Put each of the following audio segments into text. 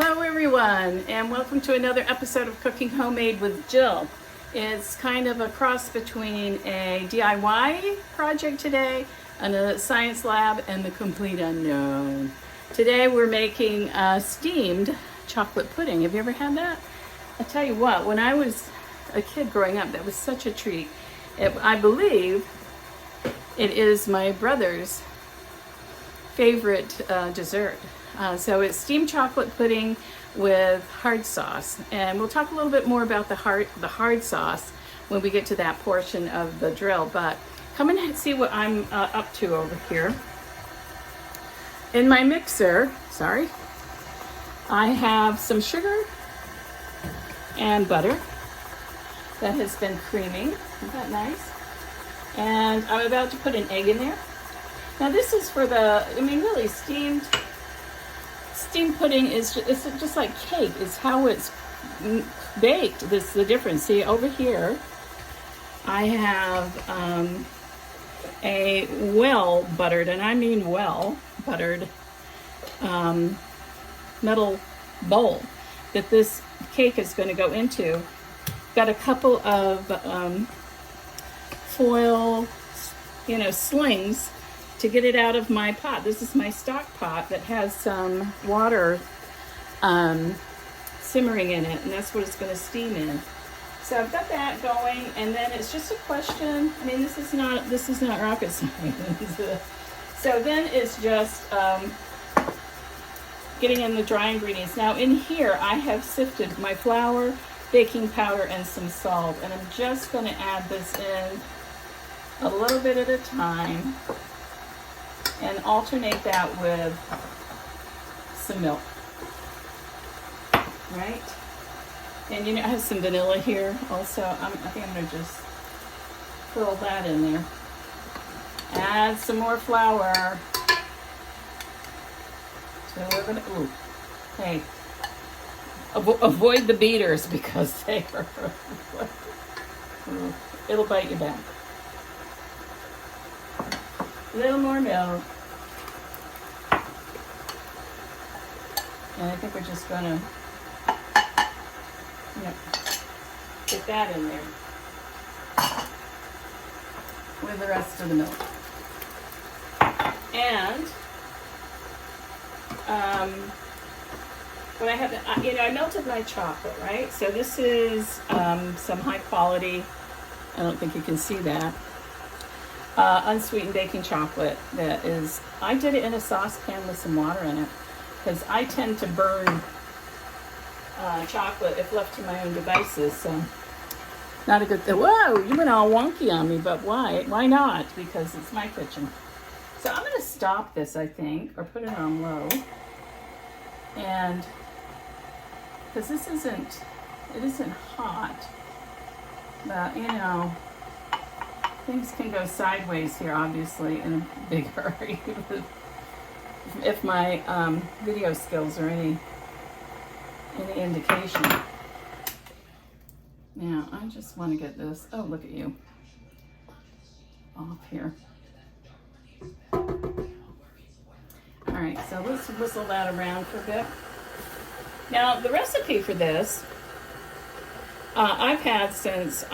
Hello everyone, and welcome to another episode of Cooking Homemade with Jill. It's kind of a cross between a DIY project today and a science lab and the complete unknown. Today we're making steamed chocolate pudding. Have you ever had that? I tell you what, when I was a kid growing up, that was such a treat. I believe it is my brother's favorite dessert. So it's steamed chocolate pudding with hard sauce, and we'll talk a little bit more about the hard sauce when we get to that portion of the drill. But come and see what I'm up to over here. In my mixer, I have some sugar and butter that has been creaming. Isn't that nice? And I'm about to put an egg in there. Now this is for really steamed pudding is just like cake. It's how it's baked. This is the difference. See, over here I have a well-buttered, and I mean well-buttered metal bowl that this cake is going to go into. Got a couple of foil, slings to get it out of my pot. This is my stock pot that has some water simmering in it, and that's what it's going to steam in. So I've got that going, and then it's just a question. I mean, this is not rocket science. So then it's just getting in the dry ingredients. Now in here I have sifted my flour, baking powder, and some salt, and I'm just going to add this in a little bit at a time and alternate that with some milk, right? And I have some vanilla here also. I think I'm gonna just throw that in there. Add some more flour. So we're gonna, hey, avoid the beaters because they are, it'll bite you back. A little more milk. And I think we're just gonna get that in there with the rest of the milk. And what I have, I melted my chocolate, right? So this is some high quality, I don't think you can see that, unsweetened baking chocolate that is, I did it in a saucepan with some water in it because I tend to burn chocolate if left to my own devices, so not a good thing. Whoa, you went all wonky on me, but why? Why not? Because it's my kitchen. So I'm going to stop this, I think, or put it on low, and because this isn't hot, but things can go sideways here, obviously, in a big hurry. If my video skills are any indication. Now, I just want to get this, oh, look at you, off here. All right, so let's whistle that around for a bit. Now, the recipe for this, I've had since,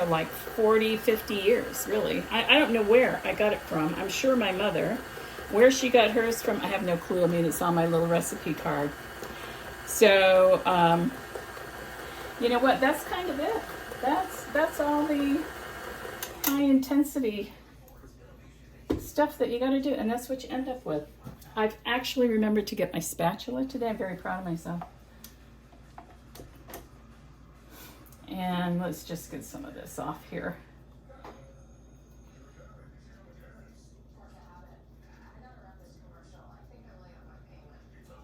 like 40, 50 years, really. I don't know where I got it from. I'm sure my mother. Where she got hers from, I have no clue. I mean, it's on my little recipe card. So, you know what? That's kind of it. That's all the high intensity stuff that you got to do, and that's what you end up with. I've actually remembered to get my spatula today. I'm very proud of myself. And let's just get some of this off here.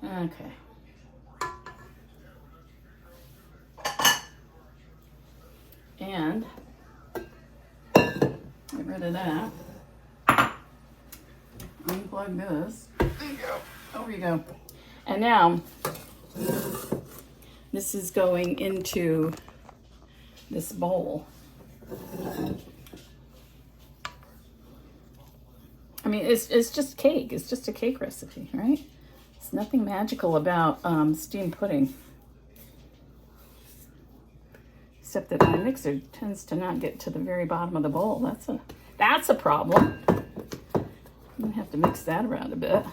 Okay. And get rid of that. Unplug this. There you go. Over you go. And now this is going into this bowl. I mean, it's just cake. It's just a cake recipe, right? There's nothing magical about steamed pudding, except that my mixer tends to not get to the very bottom of the bowl. That's a problem. I'm gonna have to mix that around a bit.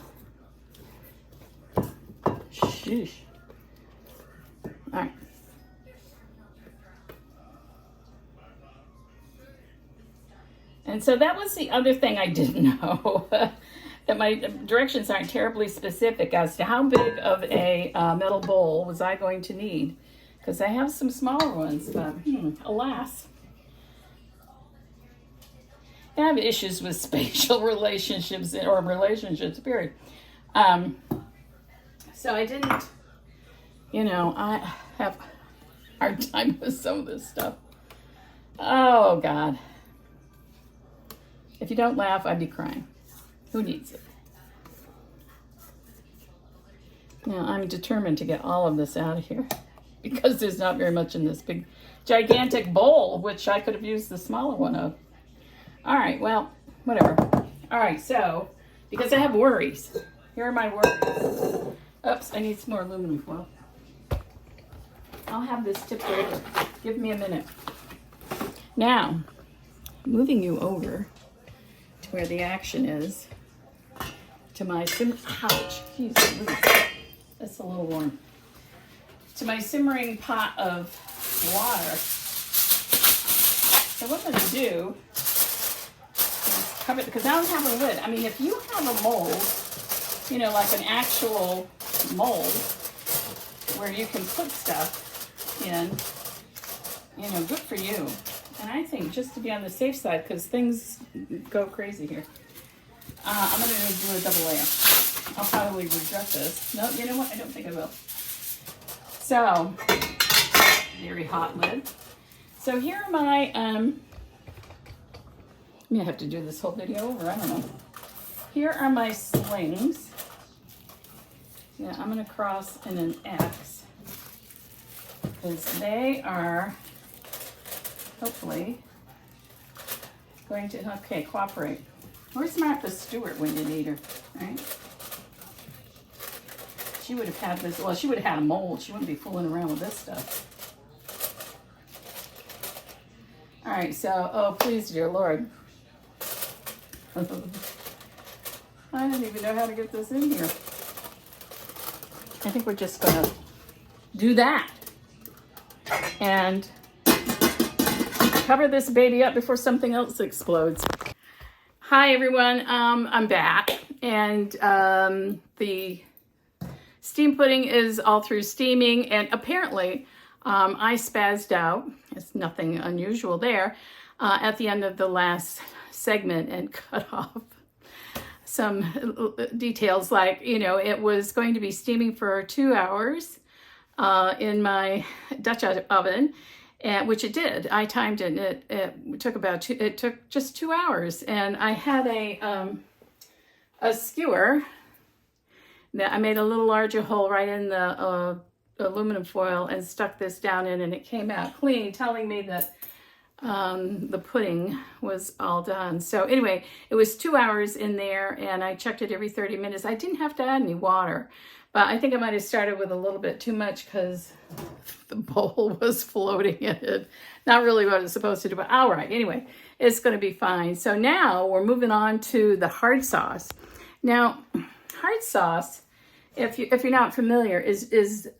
Sheesh. All right. And so that was the other thing I didn't know, that my directions aren't terribly specific as to how big of a metal bowl was I going to need, because I have some smaller ones, but alas. I have issues with spatial relationships, or relationships, period. So I didn't, I have a hard time with some of this stuff. Oh, God. If you don't laugh, I'd be crying. Who needs it? Now, I'm determined to get all of this out of here because there's not very much in this big, gigantic bowl, which I could have used the smaller one of. All right, well, whatever. All right, so, because I have worries. Here are my worries. Oops, I need some more aluminum foil. I'll have this tipped over. Give me a minute. Now, moving you over to where the action is, to my ouch, that's a little warm. To my simmering pot of water. So what I'm going to do is cover it, because I don't have a lid. I mean, if you have a mold, like an actual mold where you can put stuff in, good for you. And I think just to be on the safe side, because things go crazy here, I'm going to do a double layer. I'll probably regret this. No, you know what? I don't think I will. So, very hot lid. So here are my, I may have to do this whole video over, I don't know. Here are my slings. Yeah, I'm going to cross in an X, because they are hopefully going to, cooperate. Where's Martha Stewart when you need her, right? She would have had this, well, she would have had a mold. She wouldn't be fooling around with this stuff. All right, so, oh, please, dear Lord. I didn't even know how to get this in here. I think we're just gonna do that. And cover this baby up before something else explodes. Hi everyone, I'm back, and the steam pudding is all through steaming, and apparently I spazzed out. It's nothing unusual there at the end of the last segment and cut off some details, like, it was going to be steaming for 2 hours in my Dutch oven, which it did. I timed it, and it took just 2 hours. And I had a skewer that I made a little larger hole right in the aluminum foil and stuck this down in, and it came out clean, telling me that the pudding was all done. So anyway, it was 2 hours in there, and I checked it every 30 minutes. I didn't have to add any water, but I think I might have started with a little bit too much because the bowl was floating in it. Not really what it's supposed to do, but all right. Anyway, it's going to be fine. So now we're moving on to the hard sauce. Now, hard sauce, if you're not familiar, is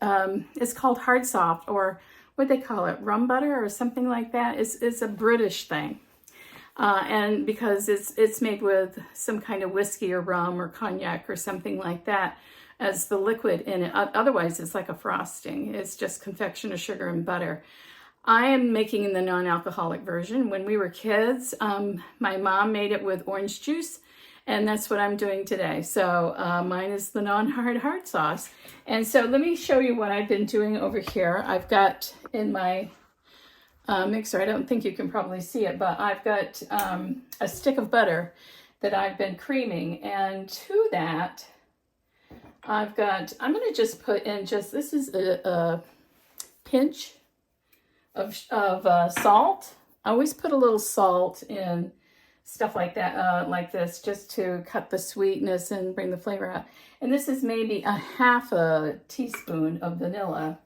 called hard soft, or what they call it, rum butter or something like that. It's a British thing, and because it's made with some kind of whiskey or rum or cognac or something like that as the liquid in it. Otherwise, it's like a frosting. It's just confection of sugar and butter. I am making the non-alcoholic version. When we were kids, my mom made it with orange juice, and that's what I'm doing today. So mine is the non-hard sauce. And so let me show you what I've been doing over here. I've got in my mixer, I don't think you can probably see it, but I've got a stick of butter that I've been creaming. And to that, I'm going to just put in this is a pinch of salt. I always put a little salt in stuff like that, like this, just to cut the sweetness and bring the flavor out. And this is maybe a half a teaspoon of vanilla.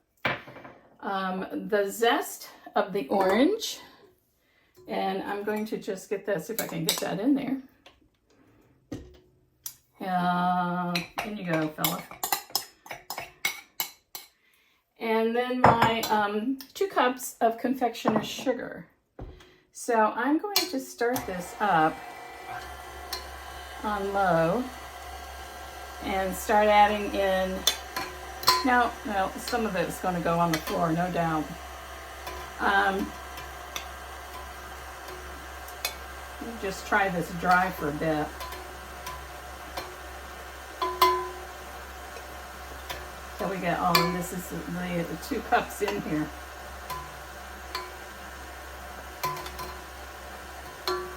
The zest of the orange, and I'm going to just get this, if I can get that in there. In you go, fella. And then my 2 cups of confectioner's sugar. So I'm going to start this up on low and start adding in, no, some of it's going to go on the floor, no doubt. Just try this dry for a bit. So we get all of this is the 2 cups in here.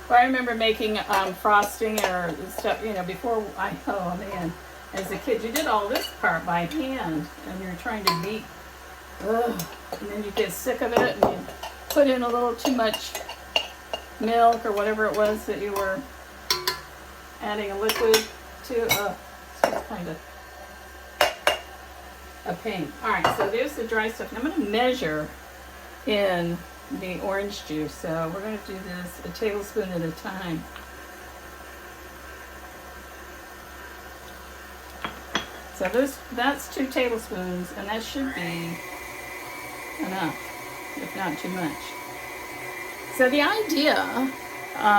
Well, I remember making frosting or stuff, you know, before oh man, as a kid, you did all this part by hand, and you're trying to beat, and then you get sick of it, and you put in a little too much milk or whatever it was that you were adding a liquid to. It's just kind of a pain. All right, so there's the dry stuff. And I'm going to measure in the orange juice. So we're going to do this a tablespoon at a time. So that's 2 tablespoons, and that should be enough, if not too much. So the idea,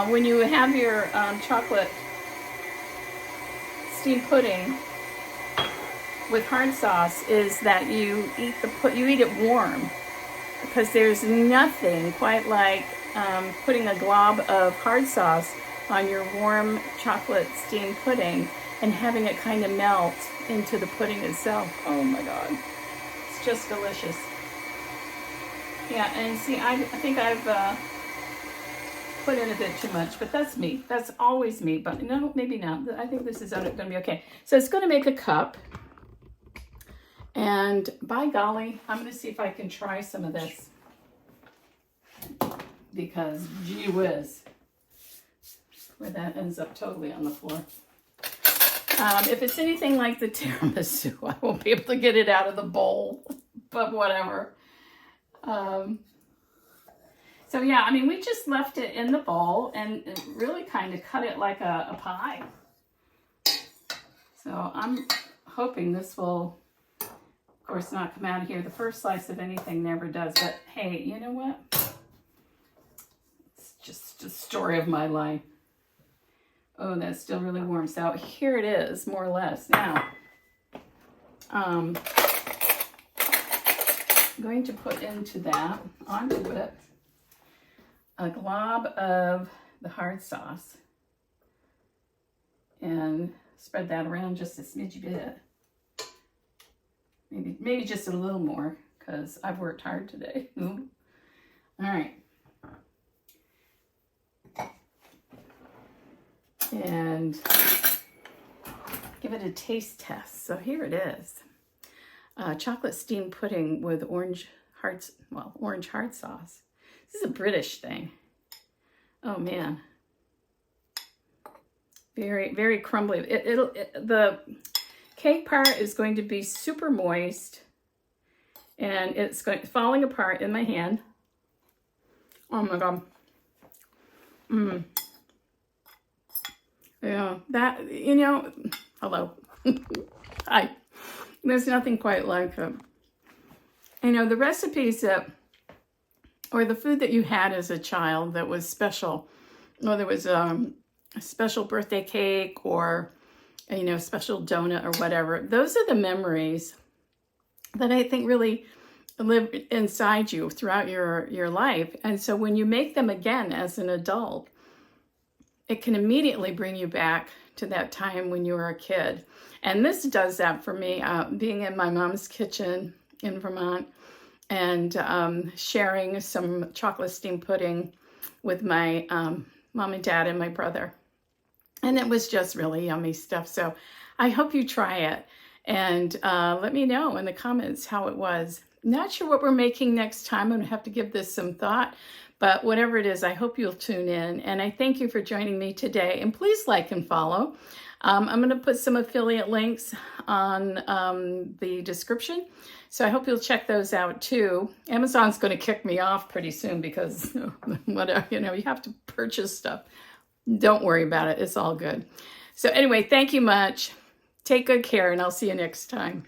when you have your chocolate steamed pudding with hard sauce, is that you eat it warm, because there's nothing quite like putting a glob of hard sauce on your warm chocolate steamed pudding and having it kind of melt into the pudding itself. Oh my God, it's just delicious. Yeah, and see, I think I've put in a bit too much, but that's me. That's always me, but no, maybe not. I think this is going to be okay. So it's going to make a cup. And by golly, I'm going to see if I can try some of this, because gee whiz, where that ends up totally on the floor. If it's anything like the tiramisu, I won't be able to get it out of the bowl, but whatever. So yeah, I mean, we just left it in the bowl and really kind of cut it like a pie. So I'm hoping this will, of course, not come out of here. The first slice of anything never does, but hey, you know what? It's just a story of my life. Oh, that's still really warm. So here it is, more or less. Now, I'm going to put onto it, a glob of the hard sauce and spread that around just a smidgy bit. Maybe just a little more, because I've worked hard today. All right. And give it a taste test. So here it is. Chocolate steamed pudding with orange hard sauce. This is a British thing. Oh man. Very, very crumbly. The cake part is going to be super moist, and it's falling apart in my hand. Oh my God. Yeah, that, you know, hello. Hi. There's nothing quite like it. You know, the recipes or the food that you had as a child that was special, whether it was a special birthday cake or, you know, special donut or whatever, those are the memories that I think really live inside you throughout your life. And so when you make them again as an adult, it can immediately bring you back to that time when you were a kid. And this does that for me, being in my mom's kitchen in Vermont and sharing some chocolate steamed pudding with my mom and dad and my brother. And it was just really yummy stuff. So I hope you try it, and let me know in the comments how it was. Not sure what we're making next time. I'm gonna have to give this some thought, But whatever it is, I hope you'll tune in. And I thank you for joining me today. And please like and follow. I'm going to put some affiliate links on the description. So I hope you'll check those out too. Amazon's going to kick me off pretty soon because whatever, you have to purchase stuff. Don't worry about it. It's all good. So anyway, thank you much. Take good care, and I'll see you next time.